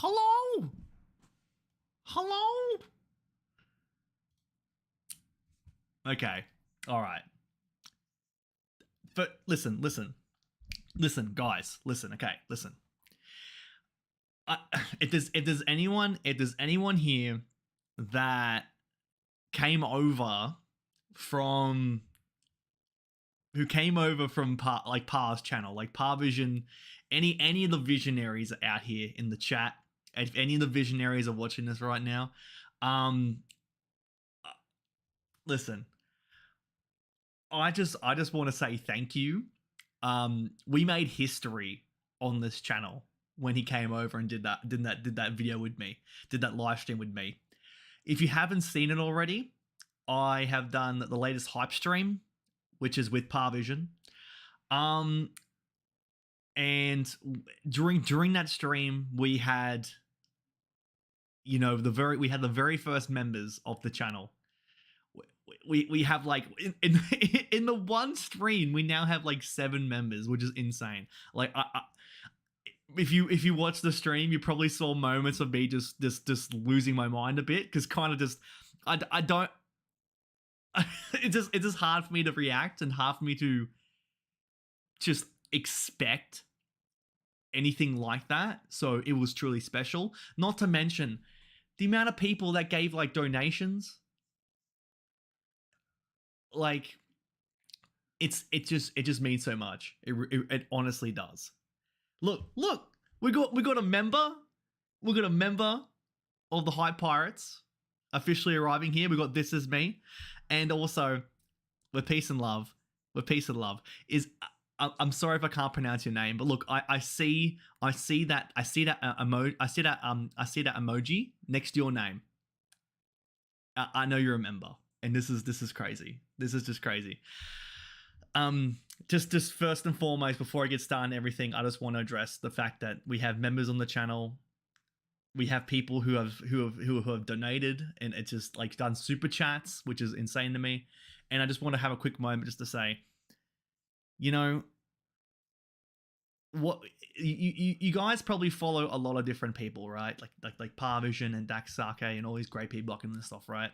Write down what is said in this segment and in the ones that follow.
Hello? Hello? Okay. All right. But listen, guys. Listen. Okay, listen. If there's anyone here that came over from Par's channel, like Parvision, any of the visionaries out here in the chat, if any of the visionaries are watching this right now, listen, I just want to say thank you. We made history on this channel when he came over and did that video with me, did that live stream with me. If you haven't seen it already, I have done the latest hype stream, which is with Parvision. And during that stream, we had, you know, we had the very first members of the channel. We have like in the one stream, we now have like 7 members, which is insane. Like if you watch the stream, you probably saw moments of me just losing my mind a bit, because kind of just I don't it's just hard for me to react and hard for me to just expect anything like that. So it was truly special. Not to mention the amount of people that gave like donations. Like it just means so much. It honestly does. Look, we got a member. We got a member of the Hype Pirates officially arriving here. We got This Is Me, and also with peace and love. Is I'm sorry if I can't pronounce your name, but look, I see that emoji next to your name. I know you're a member, and this is crazy. This is just crazy. Just first and foremost, before I get started on everything, I just want to address the fact that we have members on the channel. We have people who have donated, and it's just like done super chats, which is insane to me. And I just want to have a quick moment just to say, you know, what you guys probably follow a lot of different people, right? Like Parvision and Dax Sake and all these great people blocking this stuff, right?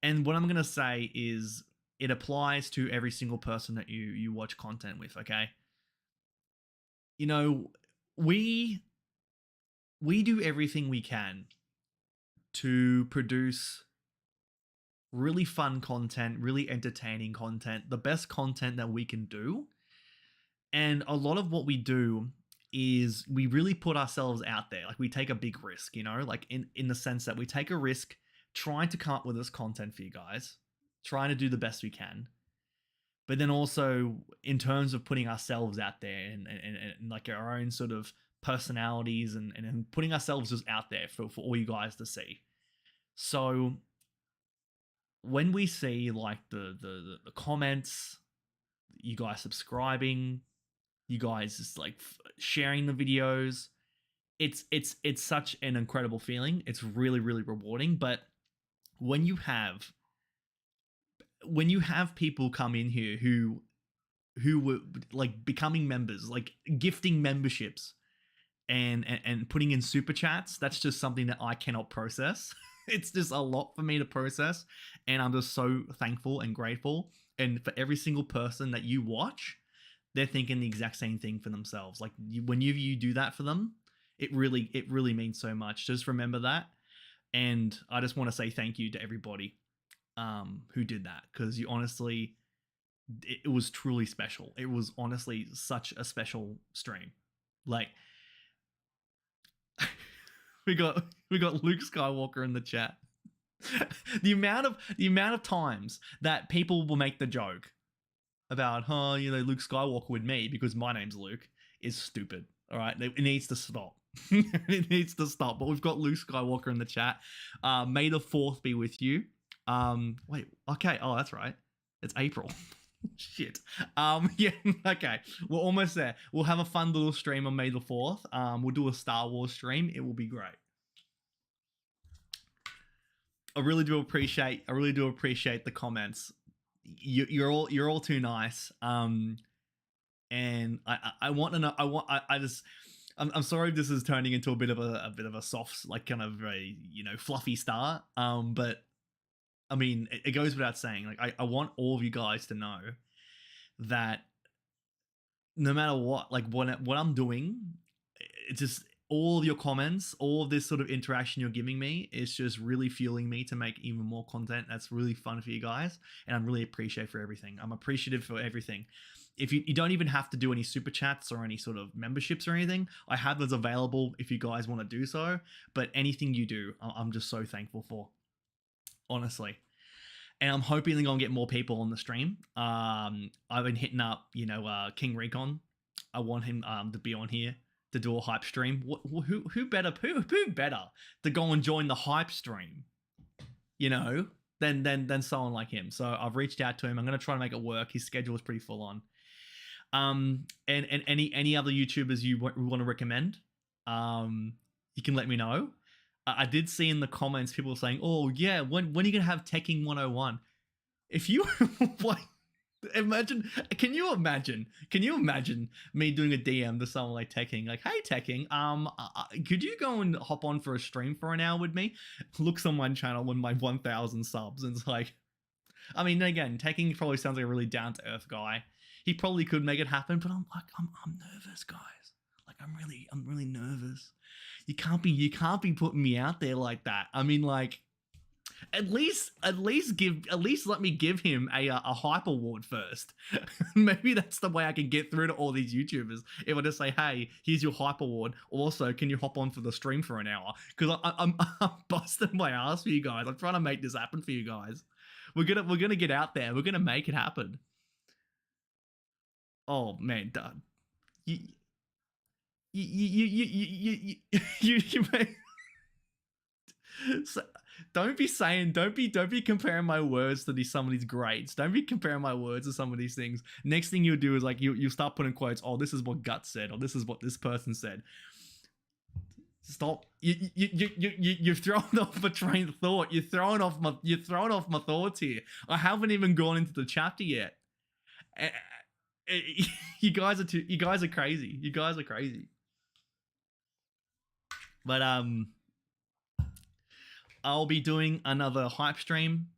And what I'm gonna say is, it applies to every single person that you watch content with, okay? You know, we do everything we can to produce really fun content, really entertaining content, the best content that we can do. And a lot of what we do is we really put ourselves out there. Like, we take a big risk, you know, like in the sense that we take a risk trying to come up with this content for you guys, trying to do the best we can. But then also in terms of putting ourselves out there and like our own sort of personalities and putting ourselves just out there for all you guys to see. So when we see like the comments, you guys subscribing, you guys just like sharing the videos, it's such an incredible feeling. It's really, really rewarding. But when you have people come in here who were like becoming members, like gifting memberships and putting in super chats, that's just something that I cannot process. It's just a lot for me to process, and I'm just so thankful and grateful. And for every single person that you watch, they're thinking the exact same thing for themselves. Like when you do that for them, it really means so much. Just remember that. And I just want to say thank you to everybody who did that, because you honestly, it was truly special. It was honestly such a special stream. Like we got Luke Skywalker in the chat. the amount of times that people will make the joke about, you know, Luke Skywalker with me because my name's Luke, is stupid. All right, it needs to stop. It needs to stop. But we've got Luke Skywalker in the chat. May the 4th be with you. Wait, okay. Oh, that's right. It's April. Shit. Yeah, okay. We're almost there. We'll have a fun little stream on May the 4th. We'll do a Star Wars stream. It will be great. I really do appreciate the comments. You're all too nice. And I want to know. I'm sorry if this is turning into a bit of a soft, like kind of a fluffy start. But I mean, it goes without saying. Like I want all of you guys to know that no matter what, like what I'm doing, it's just all of your comments, all of this sort of interaction you're giving me is just really fueling me to make even more content that's really fun for you guys. And I'm really appreciative for everything. I'm appreciative for everything. If you don't even have to do any super chats or any sort of memberships or anything, I have those available if you guys want to do so. But anything you do, I'm just so thankful for, honestly. And I'm hoping they're gonna get more people on the stream. I've been hitting up, King Recon. I want him to be on here to do a hype stream. Who better to go and join the hype stream, than someone like him. So I've reached out to him. I'm gonna try to make it work. His schedule is pretty full on. And any other YouTubers you want to recommend, you can let me know. I did see in the comments people saying, "Oh yeah, when are you gonna have Teching 101?" If you like, can you imagine me doing a DM to someone like Teching, like, "Hey Teching, could you go and hop on for a stream for an hour with me?" Looks on my channel when my 1,000 subs, and it's like, I mean, again, Teching probably sounds like a really down to earth guy. He probably could make it happen, but I'm like, I'm nervous, guys. Like, I'm really nervous. You can't be putting me out there like that. I mean, like, at least let me give him a hype award first. Maybe that's the way I can get through to all these YouTubers. If I just say, "Hey, here's your hype award. Also, can you hop on for the stream for an hour?" Because I'm busting my ass for you guys. I'm trying to make this happen for you guys. We're gonna get out there. We're gonna make it happen. Oh man, Dad. You may, so, don't be comparing my words to some of these grades. Don't be comparing my words to some of these things. Next thing you'll do is like you start putting quotes. "Oh, this is what Gut said," or "This is what this person said." Stop. You've thrown off a train of thought. You're throwing off my thoughts here. I haven't even gone into the chapter yet. You guys are crazy. You guys are crazy. But I'll be doing another hype stream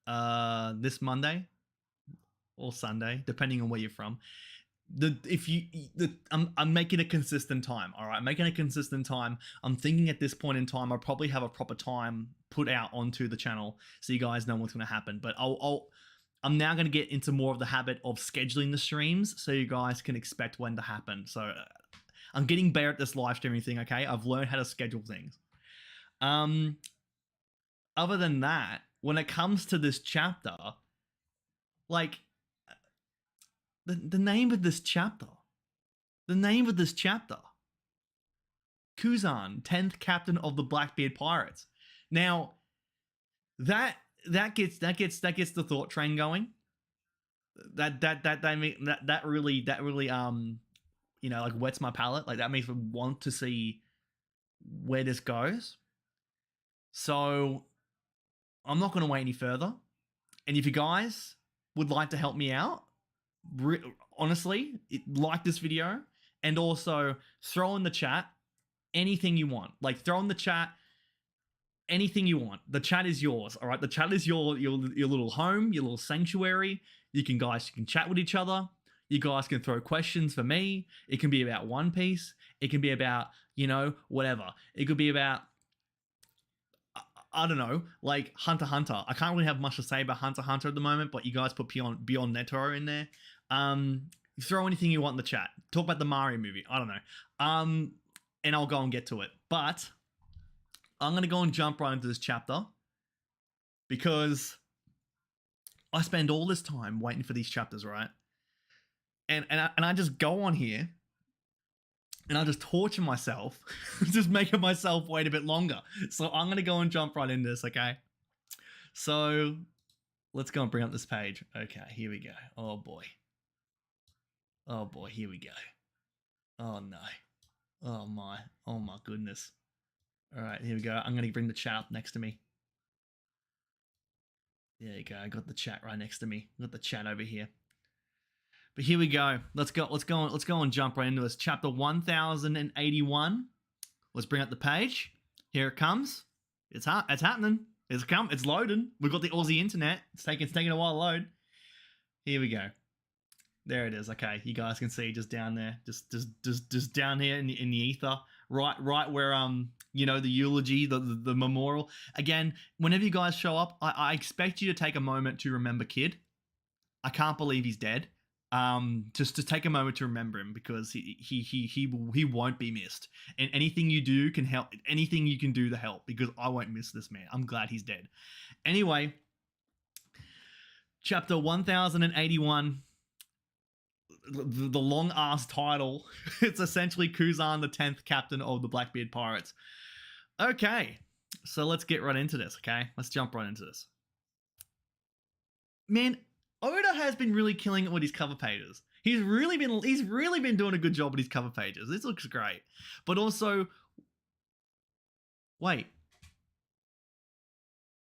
this Monday or Sunday, depending on where you're from. I'm making a consistent time. All right, I'm making a consistent time. I'm thinking at this point in time, I'll probably have a proper time put out onto the channel so you guys know what's going to happen. But I'm now going to get into more of the habit of scheduling the streams so you guys can expect when to happen. So I'm getting better at this live streaming thing, okay? I've learned how to schedule things. Other than that, when it comes to this chapter, like, the name of this chapter, Kuzan, 10th captain of the Blackbeard pirates. Now, that gets the thought train going. That really like wets my palate. Like, that makes me want to see where this goes. So I'm not going to wait any further. And if you guys would like to help me out, honestly, like this video, and also throw in the chat anything you want. Like, throw in the chat anything you want. The chat is yours, all right? The chat is your little home, your little sanctuary. You can chat with each other. You guys can throw questions for me. It can be about One Piece. It can be about, whatever. It could be about, I don't know, like Hunter x Hunter. I can't really have much to say about Hunter x Hunter at the moment, but you guys put Beyond Netoro in there. Throw anything you want in the chat. Talk about the Mario movie. I don't know. And I'll go and get to it. But I'm going to go and jump right into this chapter because I spend all this time waiting for these chapters, right? And I just go on here and I just torture myself, just making myself wait a bit longer. So I'm going to go and jump right into this, okay? So let's go and bring up this page. Okay, here we go. Oh boy, here we go. Oh no. Oh my goodness. All right, here we go. I'm going to bring the chat up next to me. There you go. I got the chat right next to me. I got the chat over here. But here we go. Let's go and jump right into this. Chapter 1081. Let's bring up the page. Here it comes. It's happening. It's loading. We've got the Aussie internet. It's taking a while to load. Here we go. There it is. Okay, you guys can see just down there, just down here in the ether, right where you know, the eulogy, the memorial. Again, whenever you guys show up, I expect you to take a moment to remember Kid. I can't believe he's dead. Just to take a moment to remember him, because he won't be missed. And anything you do can help. Anything you can do to help, because I won't miss this man. I'm glad he's dead. Anyway, chapter 1081. The long ass title. It's essentially Kuzan, the 10th captain of the Blackbeard pirates. Okay, so let's get right into this. Okay, let's jump right into this. Man, Oda has been really killing it with his cover pages. He's really been doing a good job with his cover pages. This looks great. But also, wait.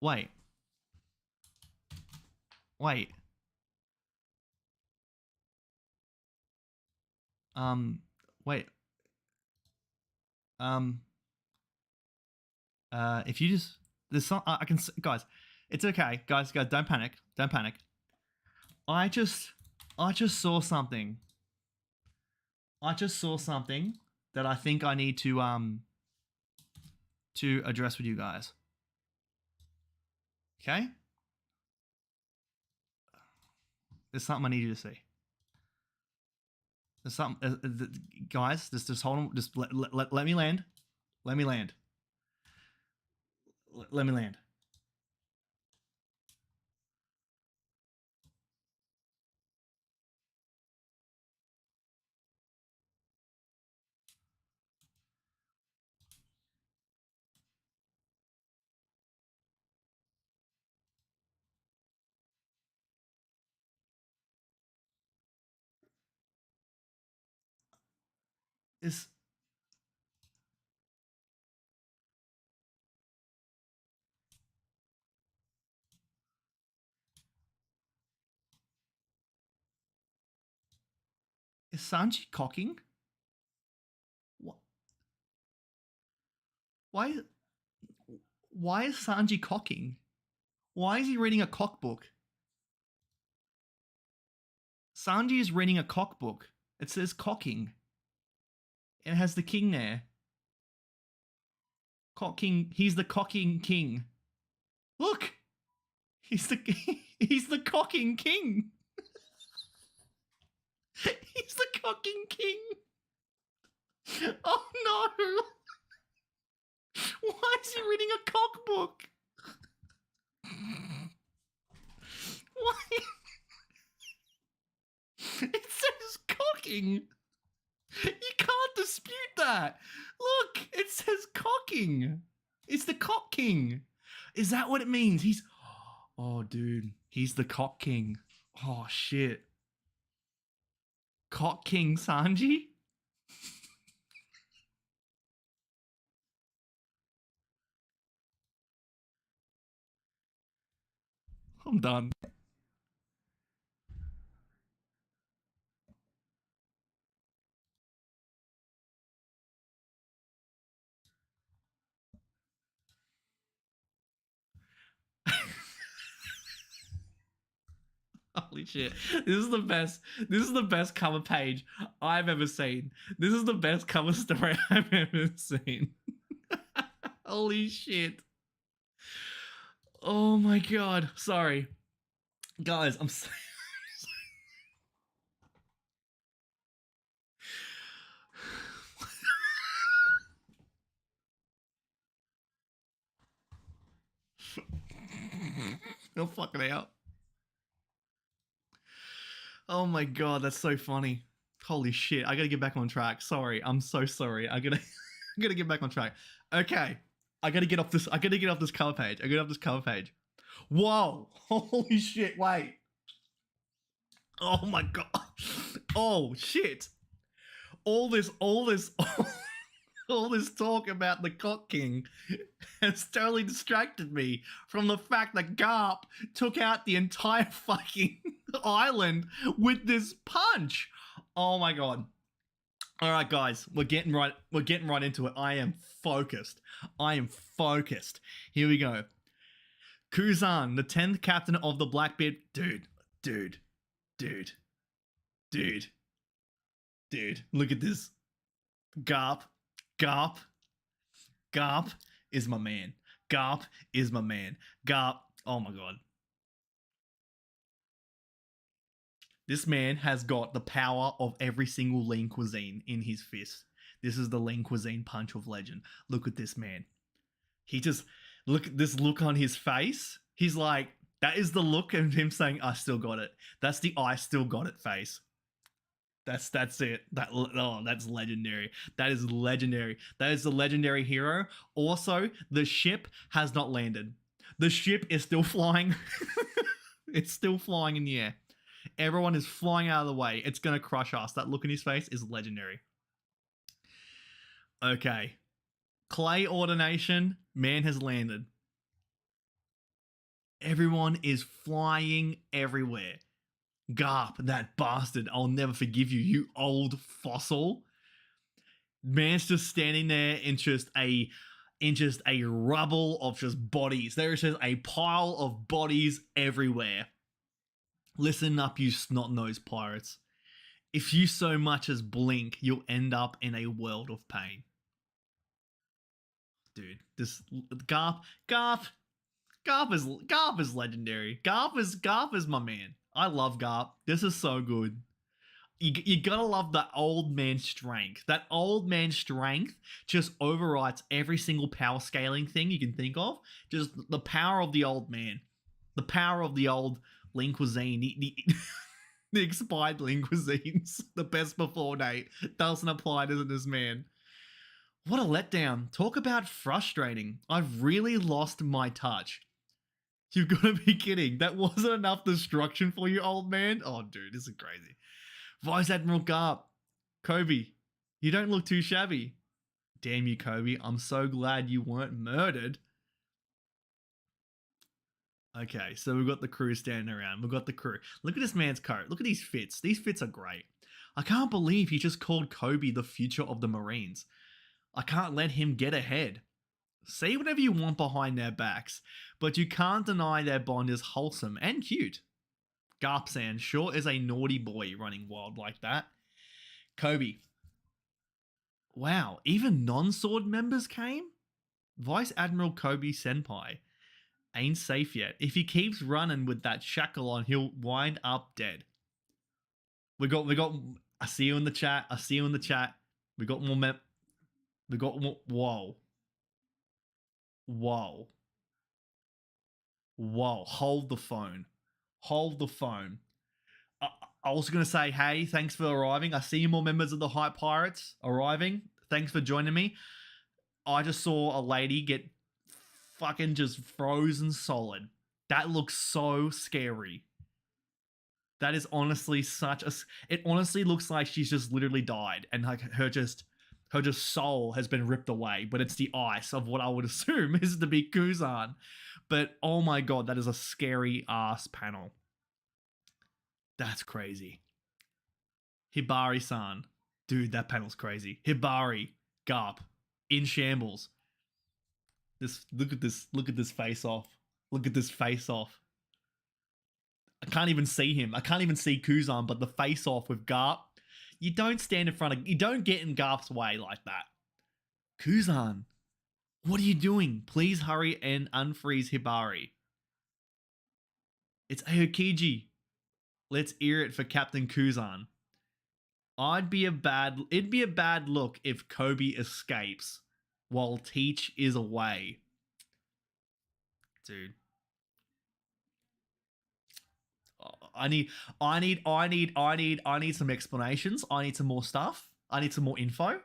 Wait. If you just, there's some, I can, guys, it's okay. Guys, don't panic. I just saw something. That I think I need to address with you guys. Okay? There's something I need you to see. There's something, guys, just hold on, just let me land. Let me land. Is Sanji cocking? What? Why is Sanji cocking? Why is he reading a cockbook? Sanji is reading a cockbook. It says cocking. It has the king there. Cocking. He's the cocking king. Look, he's the cocking king. He's the cocking king. Oh no! Why is he reading a cockbook? Why? It says cocking. You can't dispute that. Look, it says cocking. It's the cock king. Is that what it means? Oh, dude. He's the cock king. Oh, shit. Cock king Sanji? I'm done. Holy shit. This is the best cover page I've ever seen. This is the best cover story I've ever seen. Holy shit. Oh my god. Sorry. Guys, I'm sorry. No fucking out. Oh my god, that's so funny. Holy shit, I gotta get back on track. Sorry, I'm so sorry. I gotta get back on track. Okay, I gotta get off this cover page. Whoa! Holy shit! Wait. Oh my god. Oh shit. All this. all this talk about the Cock King has totally distracted me from the fact that Garp took out the entire fucking island with this punch. Oh my god. All right, guys, we're getting right into it. I am focused. Here we go. Kuzan, the 10th captain of the Blackbeard. Dude. Look at this. Garp is my man. Garp, oh my god. This man has got the power of every single lean cuisine in his fist. This is the lean cuisine punch of legend. Look at this man. He just, look at this look on his face. He's like, that is the look of him saying, I still got it. That's the I still got it face. That's it. That's legendary. That is legendary. That is the legendary hero. Also, the ship has not landed. The ship is still flying. It's still flying in the air. Everyone is flying out of the way. It's going to crush us. That look in his face is legendary. Okay. Clay ordination. Man has landed. Everyone is flying everywhere. Garp, that bastard. I'll never forgive you, you old fossil. Man's just standing there in just a rubble of just bodies. There is just a pile of bodies everywhere. Listen up, you snot-nosed pirates. If you so much as blink, you'll end up in a world of pain. Dude, this Garp is legendary. Garp is my man. I love Garp. This is so good. You gotta love the old man strength. That old man strength just overwrites every single power scaling thing you can think of. Just the power of the old man. The power of the old lean cuisine. The expired lean cuisines. The best before date. Doesn't apply to this man. What a letdown. Talk about frustrating. I've really lost my touch. You've got to be kidding. That wasn't enough destruction for you, old man? Oh, dude, this is crazy. Vice Admiral Garp. Kobe, you don't look too shabby. Damn you, Kobe. I'm so glad you weren't murdered. Okay, so we've got the crew standing around. We've got the crew. Look at this man's coat. Look at these fits. These fits are great. I can't believe he just called Kobe the future of the Marines. I can't let him get ahead. Say whatever you want behind their backs, but you can't deny their bond is wholesome and cute. Garpsan sure is a naughty boy running wild like that. Kobe. Wow, even non-sword members came? Vice Admiral Kobe Senpai. Ain't safe yet. If he keeps running with that shackle on, he'll wind up dead. We got, I see you in the chat. We got more whoa. Hold the phone. I was going to say, hey, thanks for arriving. I see more members of the Hype Pirates arriving. Thanks for joining me. I just saw a lady get fucking just frozen solid. That looks so scary. That is honestly it honestly looks like she's just literally died and like her soul has been ripped away, but it's the ice of what I would assume is to be Kuzan. But oh my god, that is a scary ass panel. That's crazy. Hibari-san. Dude, that panel's crazy. Hibari, Garp, in shambles. Look at this face off. I can't even see him. I can't even see Kuzan, but the face off with Garp. You don't stand in front of... You don't get in Garp's way like that. Kuzan, what are you doing? Please hurry and unfreeze Hibari. It's Aokiji. Let's ear it for Captain Kuzan. It'd be a bad look if Kobe escapes while Teach is away. Dude. I need some explanations. I need some more stuff. I need some more info.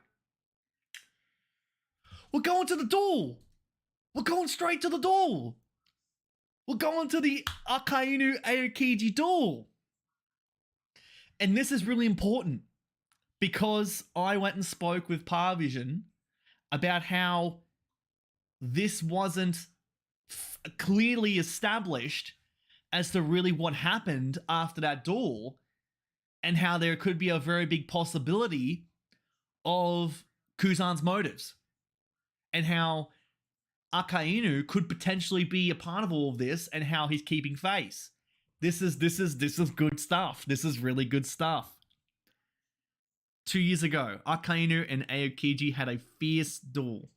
We're going to the duel. We're going straight to the duel. We're going to the Akainu Aokiji duel. And this is really important because I went and spoke with Parvision about how this wasn't clearly established as to really what happened after that duel, and how there could be a very big possibility of Kuzan's motives, and how Akainu could potentially be a part of all of this, and how he's keeping face. This is good stuff. This is really good stuff. 2 years ago, Akainu and Aokiji had a fierce duel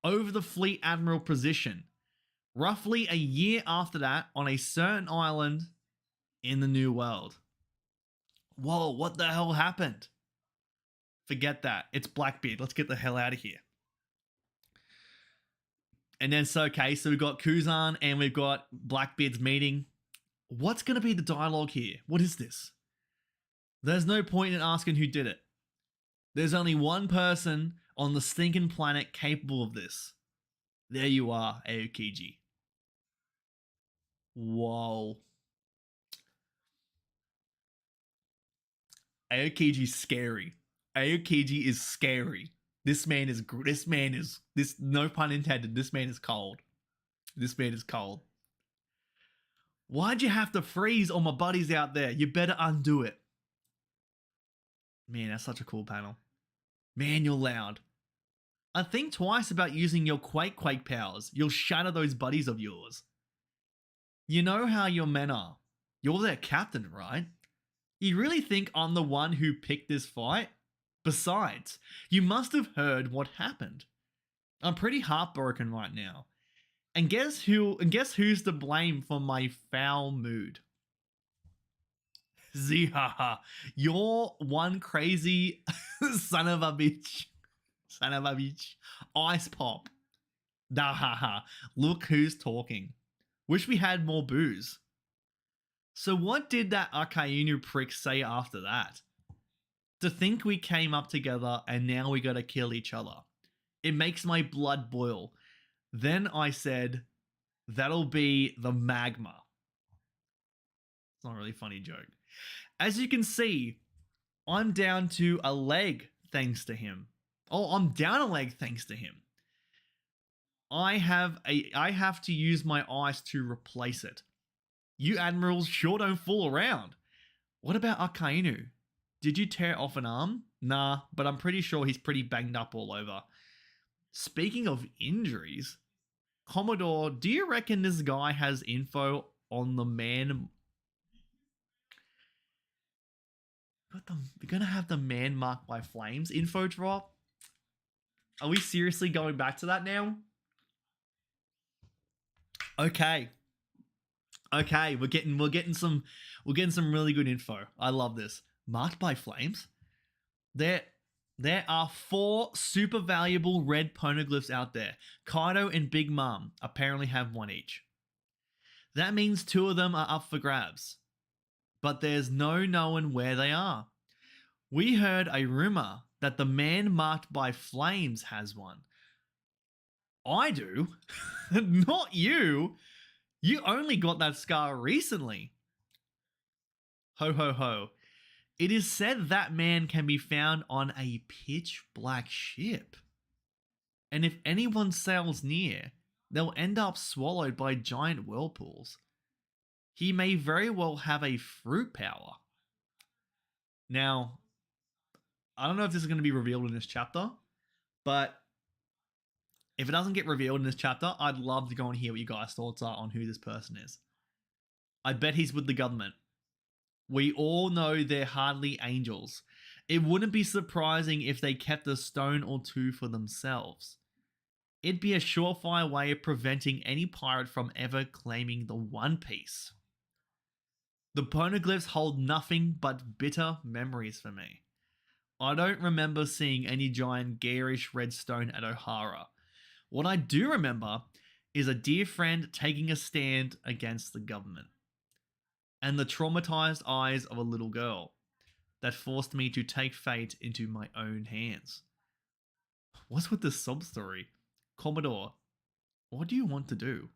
over the Fleet Admiral position. Roughly a year after that, on a certain island in the New World. Whoa, what the hell happened? Forget that. It's Blackbeard. Let's get the hell out of here. And then, so we've got Kuzan and we've got Blackbeard's meeting. What's going to be the dialogue here? What is this? There's no point in asking who did it. There's only one person on the stinking planet capable of this. There you are, Aokiji. Whoa. Aokiji's scary. Aokiji is scary. This no pun intended, this man is cold. This man is cold. Why'd you have to freeze all my buddies out there? You better undo it. Man, that's such a cool panel. Man, you're loud. I think twice about using your Quake powers. You'll shatter those buddies of yours. You know how your men are. You're their captain, right? You really think I'm the one who picked this fight? Besides, you must have heard what happened. I'm pretty heartbroken right now. And guess who's to blame for my foul mood? Zihaha, you're one crazy son of a bitch. Son of a bitch. Ice pop. Dahaha. Look who's talking. Wish we had more booze. So what did that Akainu prick say after that? To think we came up together and now we gotta kill each other. It makes my blood boil. Then I said, that'll be the magma. It's not a really funny joke. As you can see, I'm down to a leg thanks to him. Oh, I'm down a leg thanks to him. I have to use my ice to replace it. You admirals sure don't fool around. What about Akainu? Did you tear off an arm? Nah, but I'm pretty sure he's pretty banged up all over. Speaking of injuries, Commodore, do you reckon this guy has info on the man? We're gonna have the man marked by flames info drop. Are we seriously going back to that now? Okay, we're getting some really good info. I love this. Marked by flames. There are 4 super valuable red poneglyphs out there. Kaido and Big Mom apparently have one each. That means 2 of them are up for grabs. But there's no knowing where they are. We heard a rumor that the man marked by flames has one. I do. Not you. You only got that scar recently. Ho ho ho. It is said that man can be found on a pitch black ship. And if anyone sails near, they'll end up swallowed by giant whirlpools. He may very well have a fruit power. Now, I don't know if this is going to be revealed in this chapter, but if it doesn't get revealed in this chapter, I'd love to go and hear what you guys' thoughts are on who this person is. I bet he's with the government. We all know they're hardly angels. It wouldn't be surprising if they kept a stone or 2 for themselves. It'd be a surefire way of preventing any pirate from ever claiming the One Piece. The poneglyphs hold nothing but bitter memories for me. I don't remember seeing any giant garish red stone at Ohara. What I do remember is a dear friend taking a stand against the government. And the traumatized eyes of a little girl that forced me to take fate into my own hands. What's with this sob story? Commodore, what do you want to do?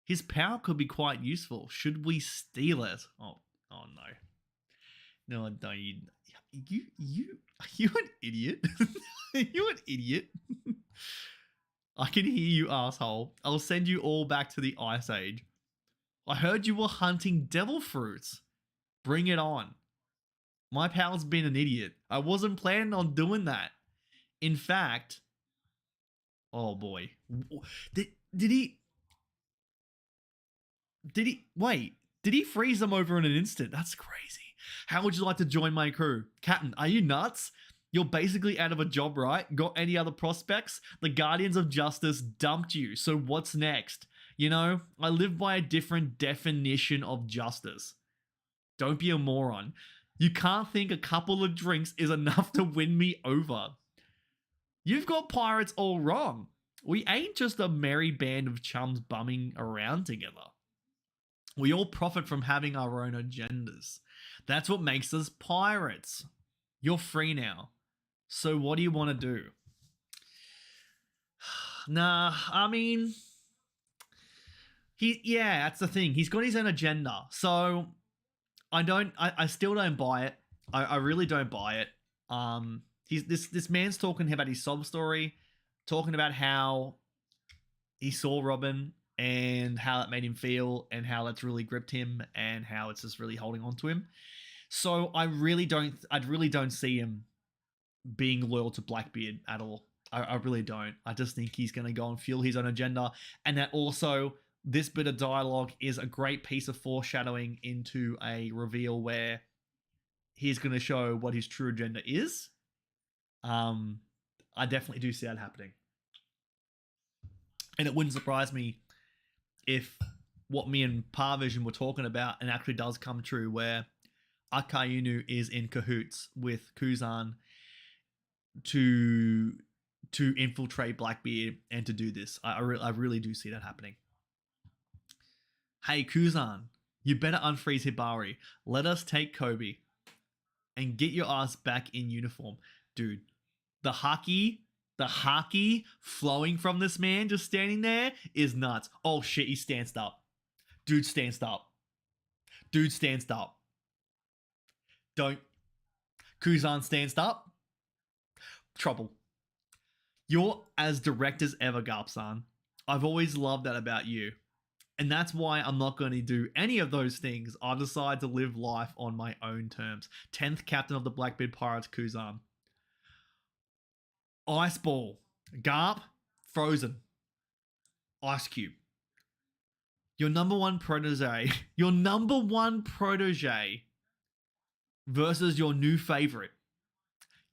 His power could be quite useful. Should we steal it? Oh no. No, no, you an idiot. You an idiot. I can hear you, asshole. I'll send you all back to the Ice Age. I heard you were hunting devil fruits. Bring it on. My pal's been an idiot. I wasn't planning on doing that. In fact, oh boy. Did he wait, did he freeze them over in an instant? That's crazy. How would you like to join my crew? Captain, are you nuts? You're basically out of a job, right? Got any other prospects? The Guardians of Justice dumped you, so what's next? You know, I live by a different definition of justice. Don't be a moron. You can't think a couple of drinks is enough to win me over. You've got pirates all wrong. We ain't just a merry band of chums bumming around together. We all profit from having our own agendas. That's what makes us pirates. You're free now. So what do you want to do? Nah, I mean, yeah, that's the thing. He's got his own agenda. So I still don't buy it. I really don't buy it. This man's talking about his sob story, talking about how he saw Robin and how that made him feel and how that's really gripped him and how it's just really holding on to him. So I really don't see him being loyal to Blackbeard at all. I really don't. I just think he's going to go and fuel his own agenda. And that also, this bit of dialogue is a great piece of foreshadowing into a reveal where he's going to show what his true agenda is. I definitely do see that happening. And it wouldn't surprise me if what me and Parvision were talking about and actually does come true, where Akainu is in cahoots with Kuzan to infiltrate Blackbeard and to do this. I really do see that happening. Hey, Kuzan, you better unfreeze Hibari. Let us take Kobe and get your ass back in uniform. Dude, the haki flowing from this man just standing there is nuts. Oh shit, he stands up. Dude stands up. Dude stands up. Don't. Kuzan stands up. Trouble. You're as direct as ever, Garp-san. I've always loved that about you. And that's why I'm not going to do any of those things. I decide to live life on my own terms. 10th Captain of the Blackbeard Pirates, Kuzan. Ice Ball. Garp. Frozen. Ice Cube. Your number one protege. Your number one protege versus your new favorite.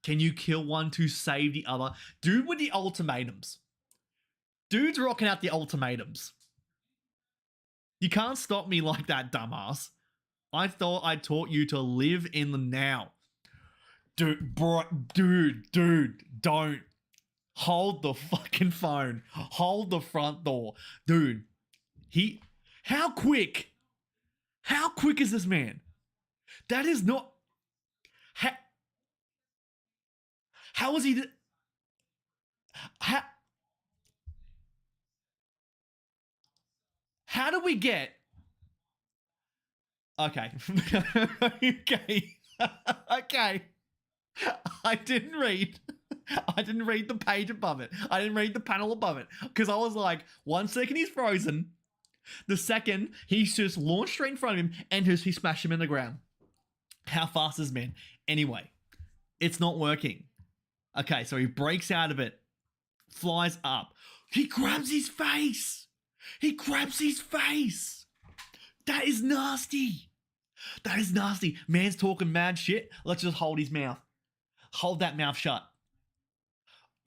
Can you kill one to save the other? Dude with the ultimatums. Dude's rocking out the ultimatums. You can't stop me like that, dumbass. I thought I taught you to live in the now. Dude, bro, dude, don't. Hold the fucking phone. Hold the front door. Dude, how quick? How quick is this man? That is not... How is he... How do we get... Okay. Okay. Okay. I didn't read the page above it. I didn't read the panel above it. Because I was like, 1 second he's frozen. The second, he's just launched straight in front of him and he smashed him in the ground. How fast is man? Anyway, it's not working. Okay, so he breaks out of it. Flies up. He grabs his face. He grabs his face. That is nasty. That is nasty. Man's talking mad shit. Let's just hold his mouth. Hold that mouth shut.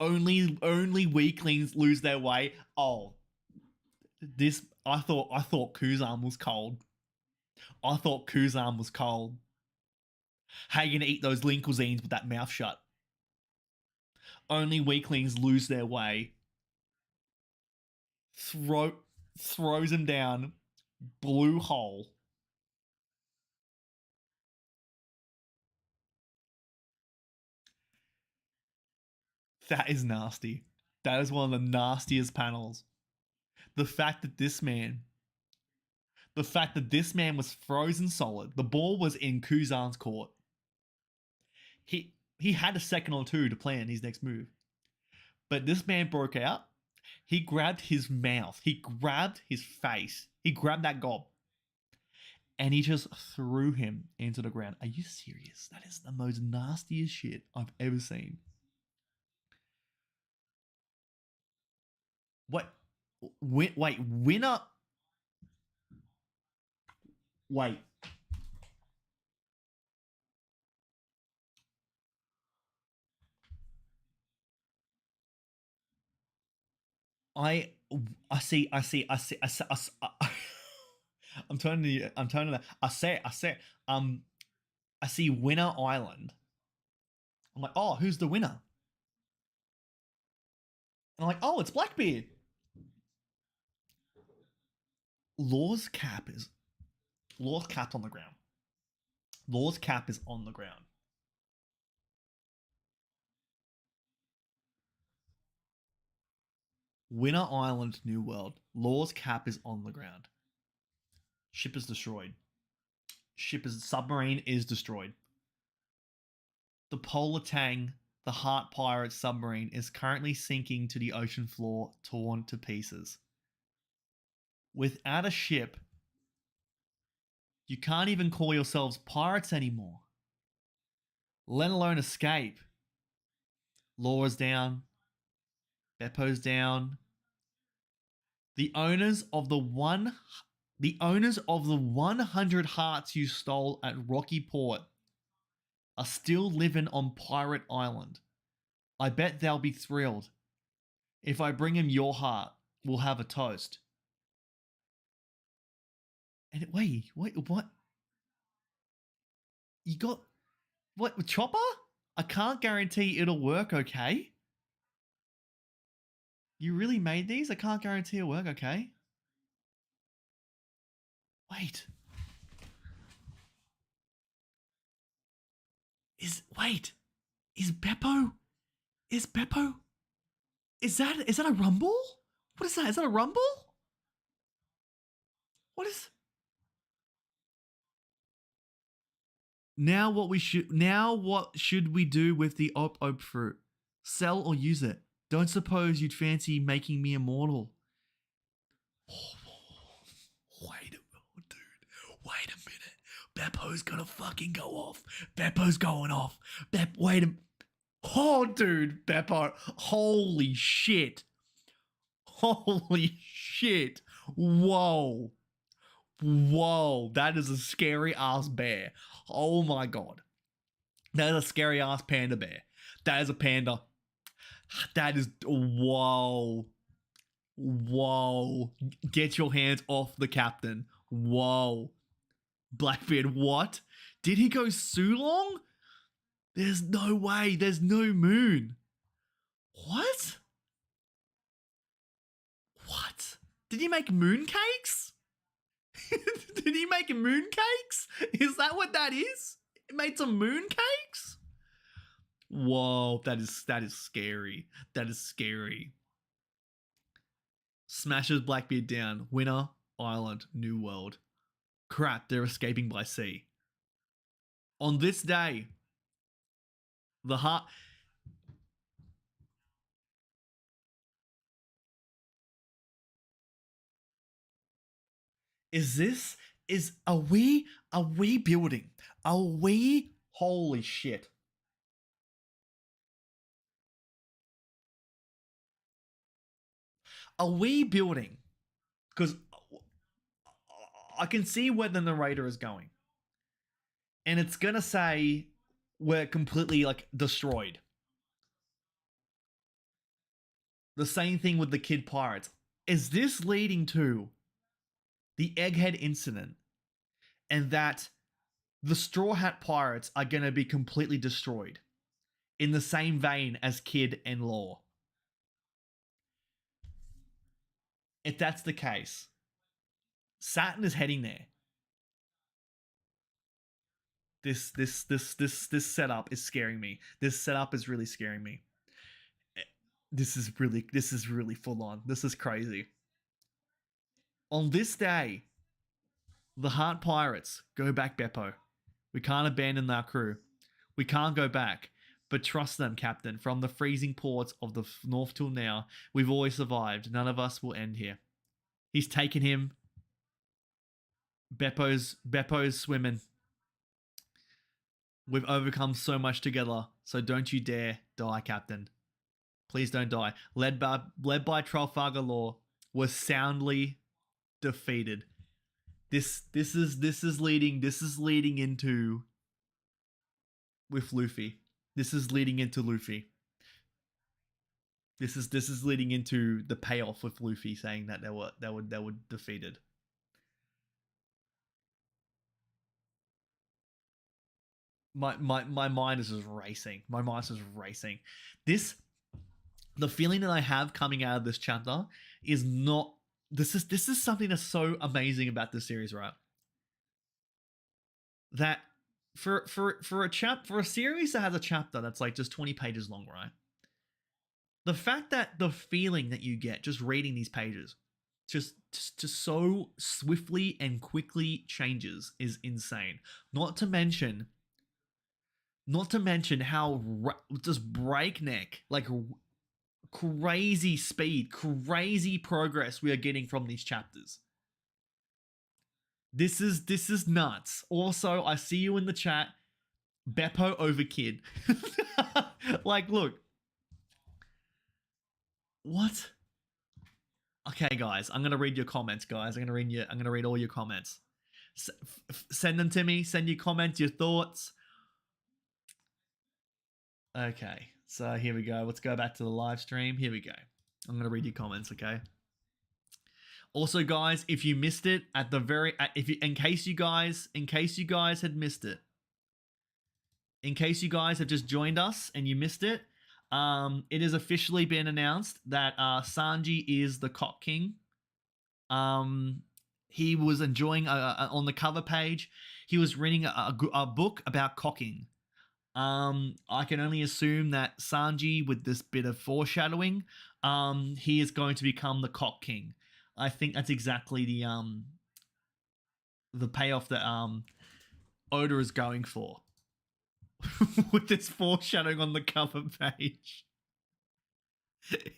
Only weaklings lose their way. Oh, this... I thought Kuzan was cold. I thought Kuzan was cold. How you gonna eat those linguines with that mouth shut? Only weaklings lose their way. Throws him down. Blue hole. That is nasty. That is one of the nastiest panels. The fact that this man was frozen solid. The ball was in Kuzan's court. he had a second or two to plan his next move. But this man broke out. He grabbed his mouth. He grabbed his face. He grabbed that gob. And he just threw him into the ground. Are you serious? That is the most nastiest shit I've ever seen. What? Wait, winner. Wait. I see. I'm turning to I see Winner Island. I'm like, oh, who's the winner? And I'm like, oh, it's Blackbeard. Law's cap on the ground. Law's cap is on the ground. Winner Island, New World. Law's cap is on the ground. Ship is destroyed. Submarine is destroyed. The Polar Tang, the Heart Pirate submarine, is currently sinking to the ocean floor, torn to pieces. Without a ship, you can't even call yourselves pirates anymore, let alone escape. Law is down. Beppo's down. The owners of the 100 hearts you stole at Rocky Port are still living on Pirate Island. I bet they'll be thrilled. If I bring them your heart, we'll have a toast. And wait, what? You got what? Chopper? I can't guarantee it'll work. Okay. You really made these? I can't guarantee it'll work. Okay. Wait. Is Beppo? Is Beppo? Is that a rumble? What is that? Is that a rumble? What is? Now what should we do with the op fruit? Sell or use it? Don't suppose you'd fancy making me immortal. Wait a minute, dude. Wait a minute. Beppo's gonna fucking go off. Beppo's going off. Wait a minute. Oh, dude, Beppo. Holy shit. Holy shit. Whoa. That is a scary ass bear. Oh my god. That is a scary ass panda bear. That is a panda. That is. Whoa. Get your hands off the captain. Whoa. Blackbeard, what? Did he go Sulong? There's no way. There's no moon. What? Did he make mooncakes? Did he make mooncakes? Is that what that is? He made some mooncakes? Whoa, that is scary. That is scary. Smashes Blackbeard down. Winner, Island, New World. Crap, they're escaping by sea. On this day, the heart... Are we building? Are we? Holy shit. Are we building? Because I can see where the narrator is going. And it's going to say we're completely like destroyed. The same thing with the Kid Pirates. Is this leading to the Egghead incident and that the Straw Hat Pirates are going to be completely destroyed in the same vein as Kid and Law? If that's the case, Saturn is heading there. This setup is scaring me. This setup is really scaring me. This is really full on. This is crazy. On this day, the Heart Pirates go back Beppo. We can't abandon our crew. We can't go back. But trust them, Captain. From the freezing ports of the north till now, we've always survived. None of us will end here. He's taken him. Beppo's swimming. We've overcome so much together, so don't you dare die, Captain. Please don't die. Led by Trafalgar Law, was soundly defeated. This is leading into with Luffy. This is leading into Luffy. This is leading into the payoff with Luffy saying that they were defeated. My mind is just racing. My mind's just racing. The feeling that I have coming out of this chapter is not. This is something that's so amazing about this series, right? That for a series that has a chapter that's like just 20 pages long, right? The fact that the feeling that you get just reading these pages just so swiftly and quickly changes is insane. Not to mention how just breakneck, like crazy speed, crazy progress we are getting from these chapters. This is nuts. Also, I see you in the chat. Beppo over Kid. Like, look. What? Okay, guys, I'm gonna read your comments, guys. I'm gonna read all your comments. Send them to me. Send your comments, your thoughts. Okay, so here we go. Let's go back to the live stream. Here we go. I'm gonna read your comments, okay? Also, guys, if you missed it at the very, in case you guys had missed it, in case you guys have just joined us and you missed it, it has officially been announced that Sanji is the Cock King. He was enjoying on the cover page. He was reading a book about cocking. I can only assume that Sanji, with this bit of foreshadowing, he is going to become the Cock King. I think that's exactly the payoff that Oda is going for with this foreshadowing on the cover page.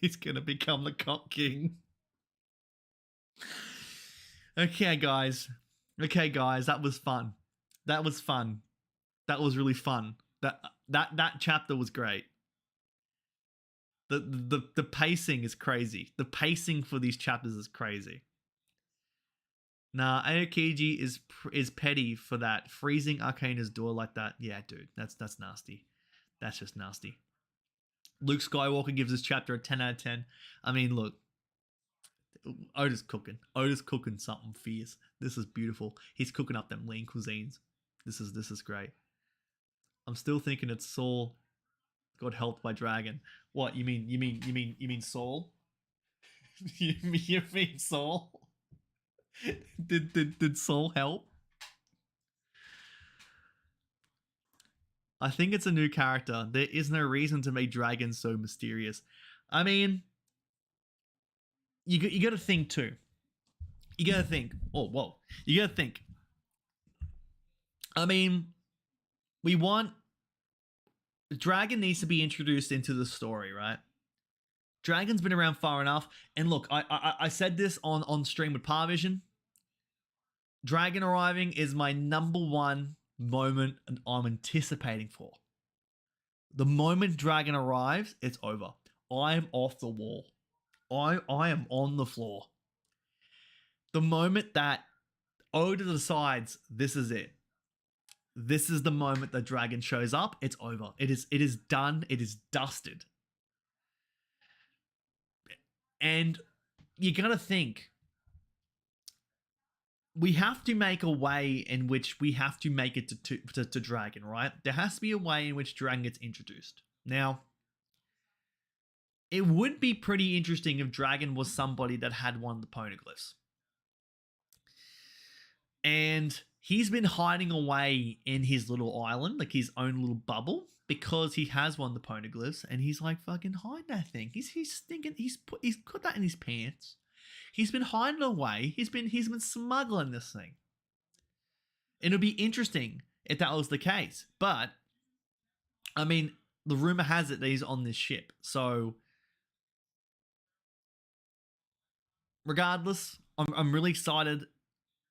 He's gonna become the Cock King. Okay, guys. That was fun. That was really fun. That chapter was great. The pacing is crazy. The pacing for these chapters is crazy. Nah, Aokiji is petty for that. Freezing Arcana's door like that. Yeah, dude, that's nasty. That's just nasty. Luke Skywalker gives this chapter a 10 out of 10. I mean, look, Oda's cooking. Oda's cooking something fierce. This is beautiful. He's cooking up them lean cuisines. This is great. I'm still thinking it's Saul got helped by Dragon. What, you mean Saul? you mean Saul? Did Saul help? I think it's a new character. There is no reason to make Dragon so mysterious. I mean, you got to think too. You got to think. Oh, whoa. You got to think. I mean, Dragon needs to be introduced into the story, right? Dragon's been around far enough. And look, I said this on stream with Parvision. Dragon arriving is my number one moment and I'm anticipating for. The moment Dragon arrives, it's over. I am off the wall. I am on the floor. The moment that Oda decides this is it. This is the moment that Dragon shows up. It's over. It is done. It is dusted. And you gotta think, we have to make a way in which we have to make it to Dragon, right? There has to be a way in which Dragon gets introduced. Now, it would be pretty interesting if Dragon was somebody that had one of the poneglyphs. And he's been hiding away in his little island, like his own little bubble, because he has one of the poneglyphs, and he's like, fucking hide that thing. He's thinking he's put that in his pants. He's been hiding away. He's been smuggling this thing. It'll be interesting if that was the case, but I mean, the rumor has it that he's on this ship. So, regardless, I'm really excited